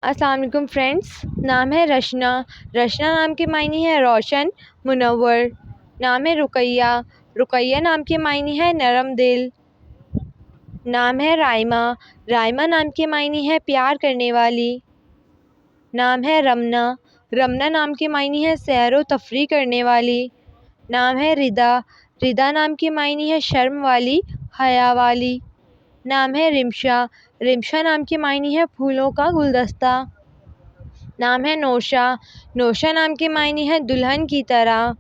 السلام علیکم فرینڈس، نام ہے رشنا۔ رشنا نام کے معنی ہے روشن، منور۔ نام ہے رقیہ۔ رقیہ نام کے معنی ہے نرم دل۔ نام ہے رائمہ۔ رائمہ نام کے معنی ہے پیار کرنے والی۔ نام ہے رمنا۔ رمنا نام کے معنی ہے سیر و تفریح کرنے والی۔ نام ہے ردا۔ ردا نام کے معنی ہے شرم والی، حیا والی۔ نام ہے رمشا۔ رمشا نام کے معنی ہے پھولوں کا گلدستہ۔ نام ہے نوشا۔ نوشا نام کے معنی ہے دلہن کی طرح۔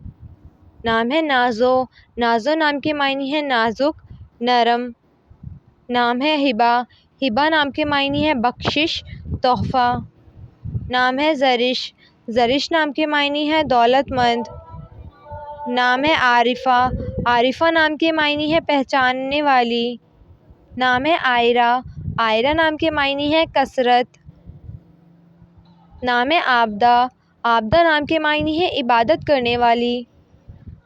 نام ہے نازو۔ نازو نام کے معنی ہے نازک، نرم۔ نام ہے ہبہ۔ ہبہ نام کے معنی ہے بخشش، تحفہ۔ نام ہے زرش۔ زرش نام کے معنی ہے دولت مند۔ نام ہے عارفہ۔ عارفہ نام کے معنی ہے پہچاننے والی۔ نام ہے عائرہ۔ عائرہ نام کے معنی ہے کثرت۔ نام ہے عابدہ۔ عابدہ نام کے معنی ہے عبادت کرنے والی۔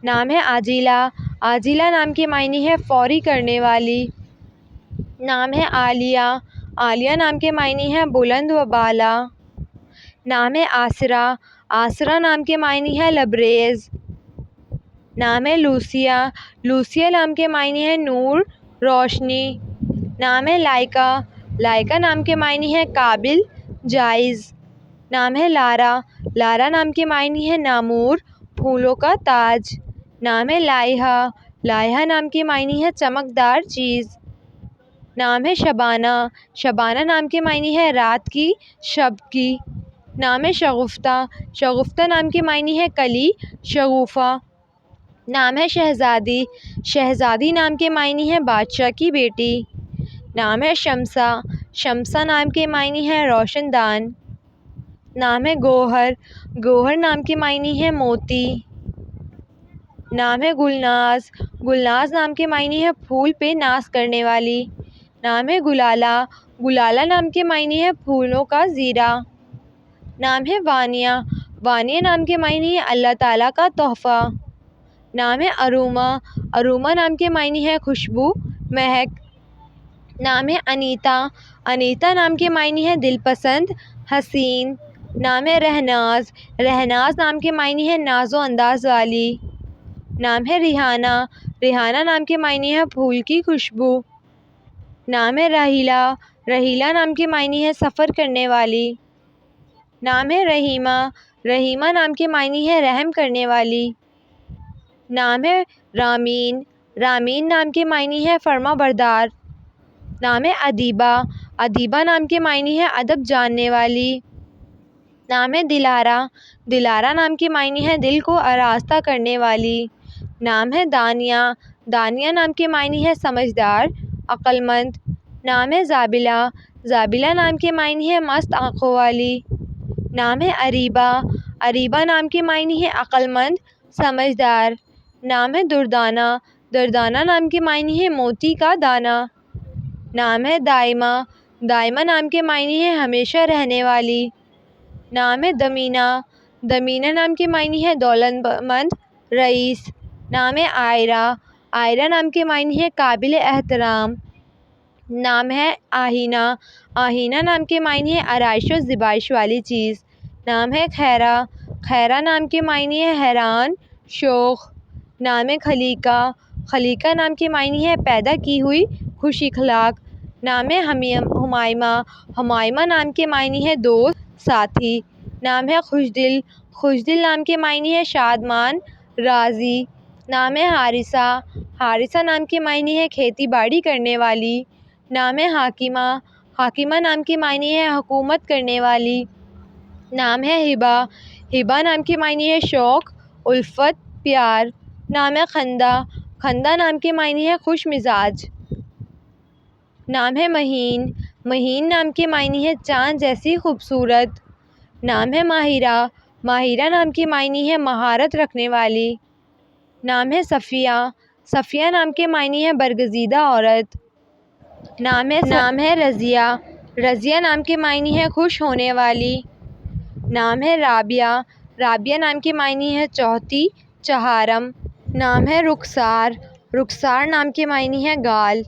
نام ہے عاجلہ۔ عاجلہ نام کے معنی ہے فوری کرنے والی۔ نام ہے عالیہ۔ عالیہ نام کے معنی ہے بلند و بالا۔ نام ہے آسرا۔ آسرا نام کے معنی ہے لبریز۔ نام ہے لوسیہ۔ لوسیہ نام کے معنی ہے نور، روشنی۔ نام ہے لائکا۔ لائکا نام کے معنی ہے قابل، جائز۔ نام ہے لارا۔ لارا نام کے معنی ہے نامور، پھولوں کا تاج۔ نام ہے لائحہ۔ لائحہ نام کے معنی ہے چمکدار چیز۔ نام ہے شبانہ۔ شبانہ نام کے معنی ہے رات کی، شب کی۔ نام ہے شگفتہ۔ شگفتہ نام کے معنی ہے کلی، شگوفہ۔ نام ہے شہزادی۔ شہزادی نام کے معنی ہے بادشاہ کی بیٹی۔ نام ہے شمسہ۔ شمسہ نام کے معنی ہے روشن دان۔ نام ہے گوہر۔ گوہر نام کے معنی ہے موتی۔ نام ہے گلناز۔ گلناز نام کے معنی ہے پھول پہ ناز کرنے والی۔ نام ہے گلالہ۔ گلالہ نام کے معنی ہے پھولوں کا زیرہ۔ نام ہے وانیہ۔ وانیہ نام کے معنی ہے اللہ تعالیٰ کا تحفہ۔ نام ہے اروما۔ اروما نام کے معنی ہے خوشبو، مہک۔ نام ہے انیتا۔ انیتا نام کے معنی ہے دل پسند، حسین۔ نام ہے رہناز۔ رہناز نام کے معنی ہے ناز و انداز والی۔ نام ہے ریحانہ۔ ریحانہ نام کے معنی ہے پھول کی خوشبو۔ نام ہے راحیلہ۔ راحیلہ نام کے معنی ہے سفر کرنے والی۔ نام ہے رحیمہ۔ رحیمہ نام کے معنی ہے رحم کرنے والی۔ نام ہے رامین۔ رامین نام کے معنی ہے فرما بردار۔ نام ہے ادیبہ۔ ادیبہ نام کے معنی ہے ادب جاننے والی۔ نام ہے دلارہ۔ دلارہ نام کے معنی ہے دل کو آراستہ کرنے والی۔ نام ہے دانیہ۔ دانیہ نام کے معنی ہے سمجھدار، عقل مند۔ نام ہے زابلہ۔ زابلہ نام کے معنی ہے مست آنکھوں والی۔ نام ہے اریبہ۔ اریبہ نام کے معنی ہے عقل مند، سمجھدار۔ نام ہے دردانہ۔ دردانہ نام کے معنی ہے موتی کا دانہ۔ نام ہے دائمہ۔ دائمہ نام کے معنی ہے ہمیشہ رہنے والی۔ نام ہے دمینہ۔ دمینہ نام کے معنی ہے دولت مند، رئیس۔ نام ہے عائرہ۔ عائرہ نام کے معنی ہے قابل احترام۔ نام ہے آہینہ۔ آہینہ نام کے معنی ہے آرائش و زیبائش والی چیز۔ نام ہے خیرہ۔ خیرہ نام کے معنی ہے حیران، شوخ۔ نام ہے خلیقہ۔ خلیقہ نام کے معنی ہے پیدا کی ہوئی، خوش اخلاق۔ نام ہے ہمائمہ۔ ہمائمہ نام کے معنی ہے دوست، ساتھی۔ نام ہے خوشدل۔ خوشدل نام کے معنی ہے شادمان، راضی۔ نام ہے حارثہ۔ حارثہ نام کے معنی ہے کھیتی باڑی کرنے والی۔ نام ہے حاکمہ۔ حاکمہ نام کے معنی ہے حکومت کرنے والی۔ نام ہے ہبہ۔ ہبہ نام کے معنی ہے شوق، الفت، پیار۔ نام ہے خندہ۔ خندہ نام کے معنی ہے خوش مزاج۔ نام ہے مہین۔ مہین نام کے معنی ہے چاند جیسی خوبصورت۔ نام ہے ماہرہ۔ ماہرہ نام کے معنی ہے مہارت رکھنے والی۔ نام ہے صفیہ۔ صفیہ نام کے معنی ہے برگزیدہ عورت۔ نام ہے رضیہ۔ رضیہ نام کے معنی ہے خوش ہونے والی۔ نام ہے رابعہ۔ رابعہ نام کے معنی ہے چوتھی، چہارم۔ نام ہے رخسار۔ رخسار نام کے معنی ہے گال۔